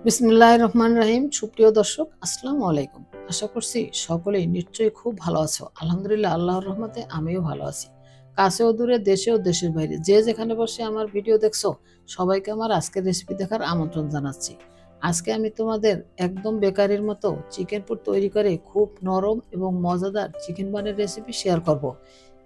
বিসমিল্লাহির রহমানির রহিম। সুপ্রিয় দর্শক, আসসালামু আলাইকুম। আশা করছি সকলেই নিশ্চয়ই খুব ভালো আছো। আলহামদুলিল্লাহ, আল্লাহর রহমতে আমিও ভালো আছি। কাছে ও দূরে, দেশে ও দেশের বাইরে যে যেখানে বসে আমার ভিডিও দেখছো, সবাইকে আমার আজকের রেসিপি দেখার আমন্ত্রণ জানাচ্ছি। আজকে আমি তোমাদের একদম বেকারির মতো চিকেন পুর তৈরি করে খুব নরম এবং মজাদার চিকেন বানের রেসিপি শেয়ার করব।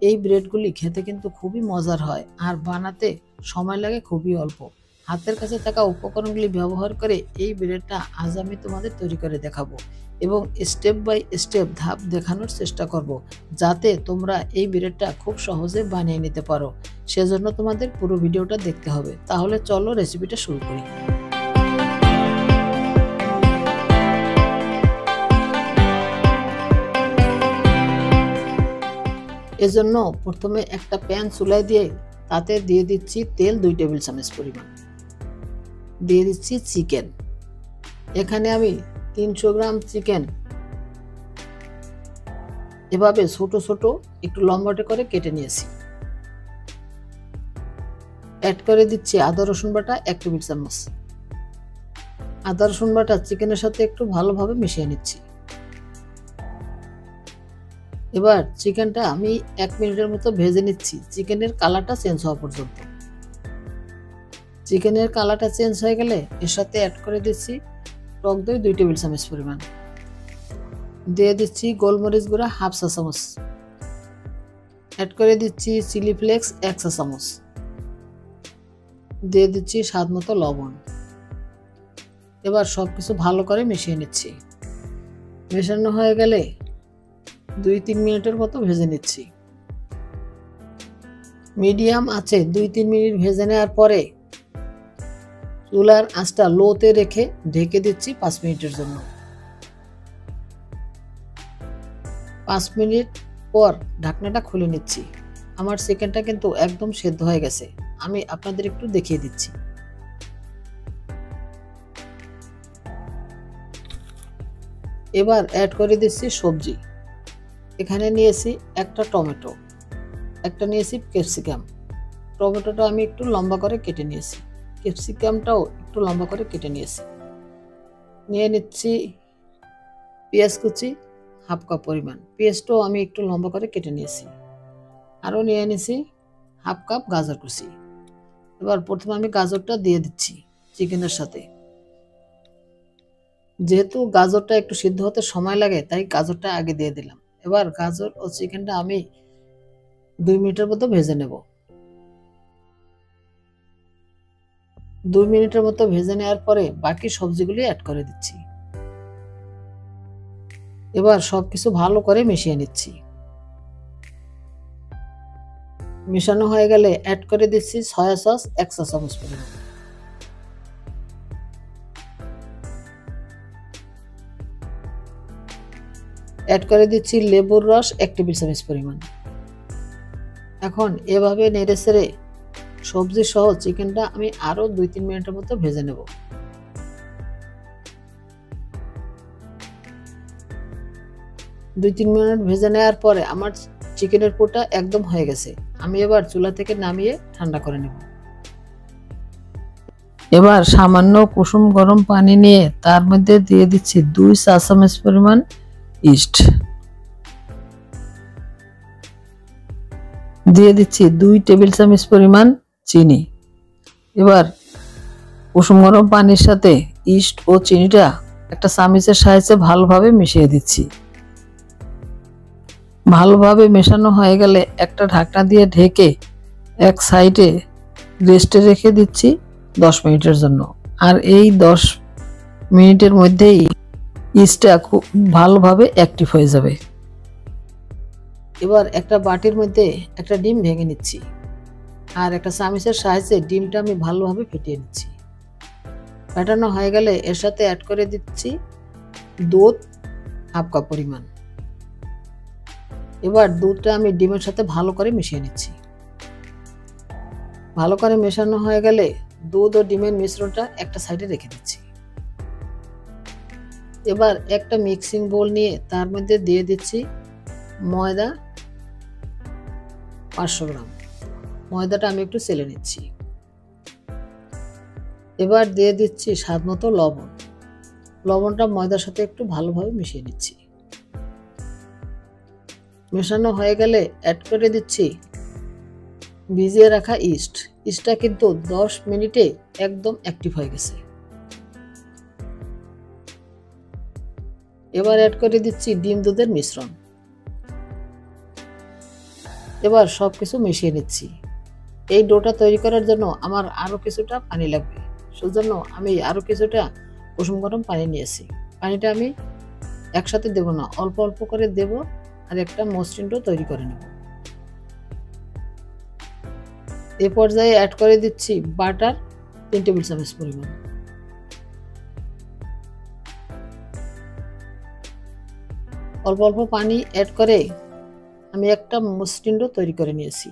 এই ব্রেডগুলি খেতে কিন্তু খুবই মজার হয় আর বানাতে সময় লাগে খুবই অল্প। হাতের কাছে থাকা উপকরণগুলি ব্যবহার করে এই ব্রেডটা আজ আমি তোমাদের তৈরি করে দেখাবো এবং স্টেপ বাই স্টেপ ধাপ দেখানোর চেষ্টা করব, যাতে তোমরা এই ব্রেডটা খুব সহজে বানিয়ে নিতে পারো। সেজন্য তোমাদের পুরো ভিডিওটা দেখতে হবে। তাহলে চলো রেসিপিটা শুরু করি। এজন্য প্রথমে একটা প্যান চুলায় দিয়ে তাতে দিয়ে দিচ্ছি তেল 2 টেবিল চামচ পরিমাণ। দিয়ে দিচ্ছি চিকেন। এখানে আমি 300 গ্রাম চিকেন এভাবে ছোট ছোট একটু লম্বাটে করে কেটে নিয়েছি। অ্যাড করে দিচ্ছি আদা রসুন বাটা 1 টেবিল চামচ। আদা রসুন বাটা চিকেনের সাথে একটু ভালোভাবে মিশিয়ে নিচ্ছি। এবার চিকেনটা আমি 1 মিনিটের মতো ভেজে নিচ্ছি, চিকেনের কালারটা চেঞ্জ হওয়া পর্যন্ত। চিকেনের কালারটা চেঞ্জ হয়ে গেলে এর সাথে অ্যাড করে দিচ্ছি টক দই 2 টেবিল চামচ পরিমাণ। দিয়ে দিচ্ছি গোলমরিচ গুঁড়া 1/2 চা চামচ। অ্যাড করে দিচ্ছি চিলি ফ্লেক্স 1 চা চামচ। দিয়ে দিচ্ছি স্বাদ মতো লবণ। এবার সবকিছু ভালো করে মিশিয়ে নিচ্ছি। মেশানো হয়ে গেলে 2-3 মিনিটের মতো ভেজে নিচ্ছি। মিডিয়াম আঁচে 2-3 মিনিট ভেজে নেওয়ার পরে চুলার আঁচটা লোতে রেখে ঢেকে দিচ্ছি 5 মিনিটের জন্য। 5 মিনিট পর ঢাকনাটা খুলে নিচ্ছি। আমার চিকেনটা কিন্তু একদম সেদ্ধ হয়ে গেছে। আমি আপনাদের একটু দেখিয়ে দিচ্ছি। এবার অ্যাড করে দিচ্ছি সবজি। এখানে নিয়েছি একটা টমেটো, একটা নিয়েছি ক্যাপসিকাম। টমেটোটা আমি একটু লম্বা করে কেটে নিয়েছি, ক্যাপসিকামটাও একটু লম্বা করে কেটে নিয়েছি। নিয়ে নিচ্ছি পেঁয়াজ কুচি 1/2 কাপ পরিমাণ। পেঁয়াজটাও আমি একটু লম্বা করে কেটে নিয়েছি। আরও নিয়ে নিয়েছি 1/2 কাপ গাজর কুচি। এবার প্রথমে আমি গাজরটা দিয়ে দিচ্ছি চিকেনের সাথে। যেহেতু গাজরটা একটু সিদ্ধ হতে সময় লাগে, তাই গাজরটা আগে দিয়ে দিলাম। এবার গাজর ও চিকেনটা আমি 2 মিনিটের মতো ভেজে নেব। 2 মিনিটের মতো ভেজে নেওয়ার পরে বাকি সবজিগুলি অ্যাড করে দিচ্ছি। এবার সবকিছু ভালো করে মিশিয়ে নিচ্ছি। মিশানো হয়ে গেলে অ্যাড করে দিচ্ছি সয়া সস 1 চা চামচ পরিমাণ। অ্যাড করে দিচ্ছি লেবুর রস 1 টেবিল চামচ পরিমাণ। এখন এভাবে নেড়ে চেড়ে সবজি সহ চিকেনটা আমি আরো 2-3 মিনিটের মতো ভেজে নেব। 2-3 মিনিট ভেজে নেওয়ার পরে আমার চিকেনের পুরটা একদম হয়ে গেছে। আমি এবার চুলা থেকে নামিয়ে ঠান্ডা করে নেব। এবার সামান্য কুসুম গরম পানি নিয়ে তার মধ্যে দিয়ে দিচ্ছি 2 চা চামচ পরিমাণ ইস্ট। দিয়ে দিচ্ছি 2 টেবিল চামচ পরিমাণ চিনি। এবার কুসুম গরম পানির সাথে ইস্ট ও চিনিটা একটা চামচের সাহায্যে ভালোভাবে মিশিয়ে দিচ্ছি। ভালোভাবে মেশানো হয়ে গেলে একটা ঢাকনা দিয়ে ঢেকে এক সাইডে রেস্টে রেখে দিচ্ছি 10 মিনিটের জন্য। আর এই 10 মিনিটের মধ্যেই ইস্টটা খুব ভালোভাবে অ্যাক্টিভ হয়ে যাবে। এবার একটা বাটির মধ্যে একটা ডিম ভেঙে নিচ্ছি আর একটা চামচের সাহায্যে ডিমটা আমি ভালোভাবে ফেটিয়ে নিচ্ছি। ফেটানো হয়ে গেলে এর সাথে অ্যাড করে দিচ্ছি দুধ 1/2 কাপ পরিমাণ। এবার দুধটা আমি ডিমের সাথে ভালো করে মিশিয়ে নিচ্ছি। ভালো করে মেশানো হয়ে গেলে দুধ ও ডিমের মিশ্রণটা একটা সাইডে রেখে দিচ্ছি। এবার একটা মিক্সিং বোল নিয়ে তার মধ্যে দিয়ে দিচ্ছি ময়দা 500 গ্রাম। ময়দাটা আমি একটু চেলে নিচ্ছি। এবার দিয়ে দিচ্ছি স্বাদ মতো লবণ। লবণটা ময়দার সাথে একটু ভালোভাবে মিশিয়ে নিচ্ছি। মেশানো হয়ে গেলে অ্যাড করে দিচ্ছি ভিজিয়ে রাখা ইস্ট। ইস্টটা কিন্তু 10 মিনিটে একদম অ্যাক্টিভ হয়ে গেছে। এবার অ্যাড করে দিচ্ছি ডিম দুধের মিশ্রণ। এবার সব কিছু মিশিয়ে নিচ্ছি। এই ডোটা তৈরি করার জন্য আমার আরও কিছুটা পানি লাগবে, সেজন্য আমি আরও কিছুটা কুসুম গরম পানি নিয়েছি। পানিটা আমি একসাথে দেব না, অল্প অল্প করে দেব আর একটা মসৃণ ডো তৈরি করে নেব। এ পর্যায়ে অ্যাড করে দিচ্ছি বাটার 3 টেবিল চামচ পরিমাণ। অল্প অল্প পানি অ্যাড করে আমি একটা মসৃণ ডো তৈরি করে নিয়েছি।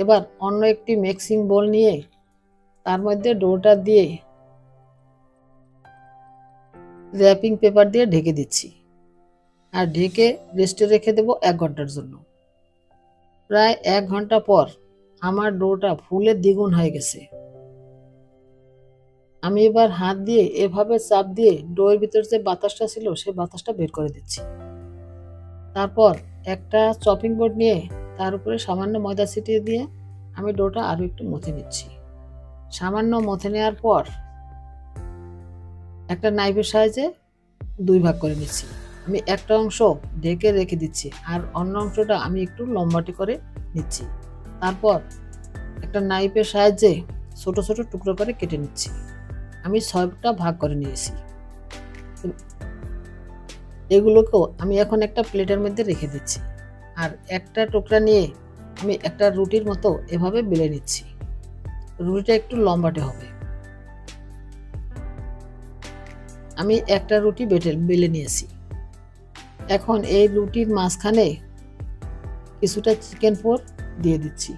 এবার অন্য একটি মিক্সিং বোল নিয়ে তার মধ্যে ডোটা দিয়ে র্যাপিং পেপার দিয়ে ঢেকে দিচ্ছি আর ঢেকে রেস্টে রেখে দেব 1 ঘন্টার জন্য। প্রায় 1 ঘন্টা পর আমার ডোটা ফুলে দ্বিগুণ হয়ে গেছে। আমি এবার হাত দিয়ে এভাবে চাপ দিয়ে ডোয়ের ভিতর যে বাতাসটা ছিল সেই বাতাসটা বের করে দিচ্ছি। তারপর একটা চপিং বোর্ড নিয়ে তার উপরে সামান্য ময়দা ছিটিয়ে দিয়ে আমি ডোটা আরও একটু মথে নিচ্ছি। সামান্য মথে নেওয়ার পর একটা নাইফের সাহায্যে 2 ভাগ করে নিচ্ছি। আমি একটা অংশ ঢেকে রেখে দিচ্ছি আর অন্য অংশটা আমি একটু লম্বাটে করে নিচ্ছি। তারপর একটা নাইফের সাহায্যে ছোট ছোট টুকরো করে কেটে নিচ্ছি। আমি 6টা ভাগ করে নিয়েছি। এগুলোকেও আমি এখন একটা প্লেটের মধ্যে রেখে দিচ্ছি আর একটা টুকরা নিয়ে আমি একটা রুটির মতো এভাবে বেলে নিচ্ছি। রুটিটা একটু লম্বাটে হবে। আমি একটা রুটি বেলে নিয়েছি। এখন এই রুটির মাঝখানে কিছুটা চিকেন পোর দিয়ে দিচ্ছি।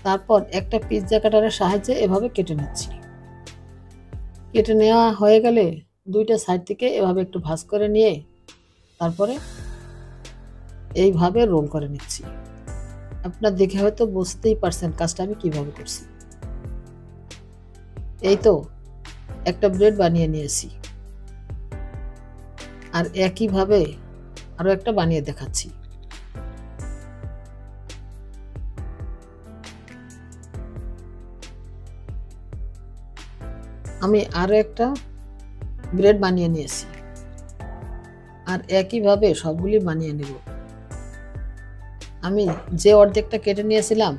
তারপর একটা পিৎজা কাটারের সাহায্যে এভাবে কেটে নিচ্ছি। কেটে নেওয়া হয়ে গেলে 2টা সাইড থেকে এভাবে একটু ভাঁজ করে নিয়ে তারপরে এইভাবে রোল করে নিচ্ছি। আপনারা দেখে হয়তো বুঝতেই পারছেন কাজটা আমি কিভাবে করছি। এই তো একটা ব্রেড বানিয়ে নিয়েছি আর একইভাবে আরো একটা বানিয়ে দেখাচ্ছি। আমি আরো একটা ব্রেড বানিয়ে নিয়েছি আর একইভাবে সবগুলি বানিয়ে নেব। আমি যে অর্ধেকটা কেটে নিয়েছিলাম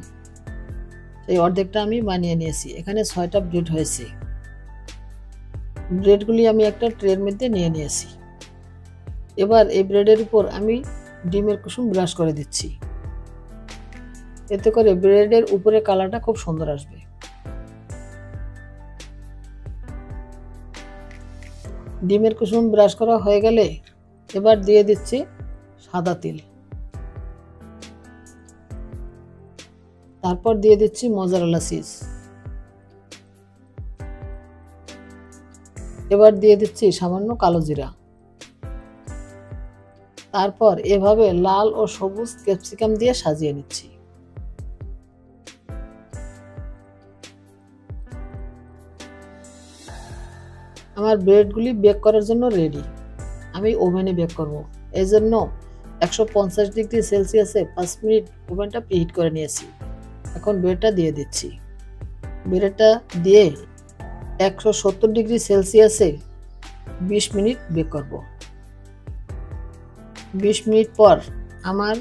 সেই অর্ধেকটা আমি বানিয়ে নিয়েছি। এখানে 6টা ব্রেড হয়েছে। ব্রেডগুলি আমি একটা ট্রের মধ্যে নিয়ে নিয়েছি। এবার এই ব্রেডের উপর আমি ডিমের কুসুম ব্রাশ করে দিচ্ছি। এতে করে ব্রেডের উপরে কালারটা খুব সুন্দর আসবে। ডিমের কুসুম ব্রাশ করা হয়ে গেলে এবার দিয়ে দিচ্ছি সাদা তিল। তারপর দিয়ে দিচ্ছি মোজারেলা চিজ। এবার দিয়ে দিচ্ছি সামান্য কালো জিরা। তারপর এভাবে লাল ও সবুজ ক্যাপসিকাম দিয়ে সাজিয়ে নিচ্ছি। আমার ব্রেডগুলি বেক করার জন্য রেডি। আমি ওভেনে বেক করব। এই জন্য 150 ডিগ্রি সেলসিয়াসে 5 মিনিট ওভেনটা প্রিহিট করে নিয়েছি। এখন ব্রেডটা দিয়ে দিচ্ছি। ব্রেডটা দিয়ে 170 ডিগ্রি সেলসিয়াসে 20 মিনিট বেক করব। 20 মিনিট পর আমার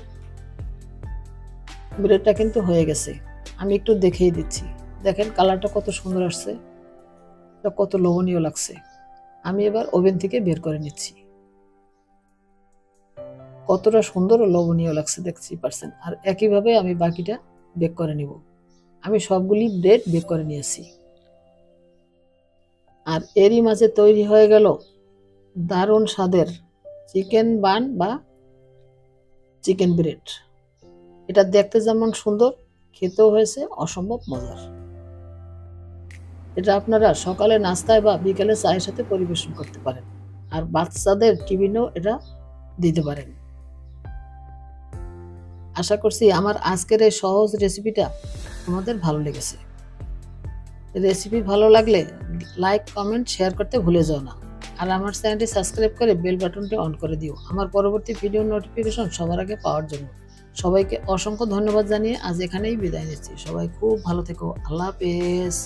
ব্রেডটা কিন্তু হয়ে গেছে। আমি একটু দেখিয়ে দিচ্ছি। দেখেন কালারটা কত সুন্দর আসছে, কত লোভনীয় লাগছে। আমি এবার ওভেন থেকে বের করে নিচ্ছি। কতটা সুন্দর ও লোভনীয় লাগছে দেখতেই পারছেন। আর একইভাবে আমি বাকিটা বেক করে নিব। আমি সবগুলি ব্রেড বেক করে নিয়েছি। আর এরই মাঝে তৈরি হয়ে গেল দারুণ স্বাদের চিকেন বান বা চিকেন ব্রেড। এটা দেখতে যেমন সুন্দর, খেতেও হয়েছে অসম্ভব মজার। এটা আপনারা সকালে নাস্তায় বা বিকেলে চায়ের সাথে পরিবেশন করতে পারেন আর বাচ্চাদের টিফিনেও এটা দিতে পারেন। আশা করছি আমার আজকের এই সহজ রেসিপিটা তোমাদের ভালো লেগেছে। রেসিপি ভালো লাগলে লাইক, কমেন্ট, শেয়ার করতে ভুলে যাও না। আর আমার চ্যানেলটি সাবস্ক্রাইব করে বেল বাটনটি অন করে দিও আমার পরবর্তী ভিডিও নোটিফিকেশন সবার আগে পাওয়ার জন্য। সবাইকে অসংখ্য ধন্যবাদ জানিয়ে আজ এখানেই বিদায় নিচ্ছি। সবাই খুব ভালো থেকো। আল্লাহ হাফেজ।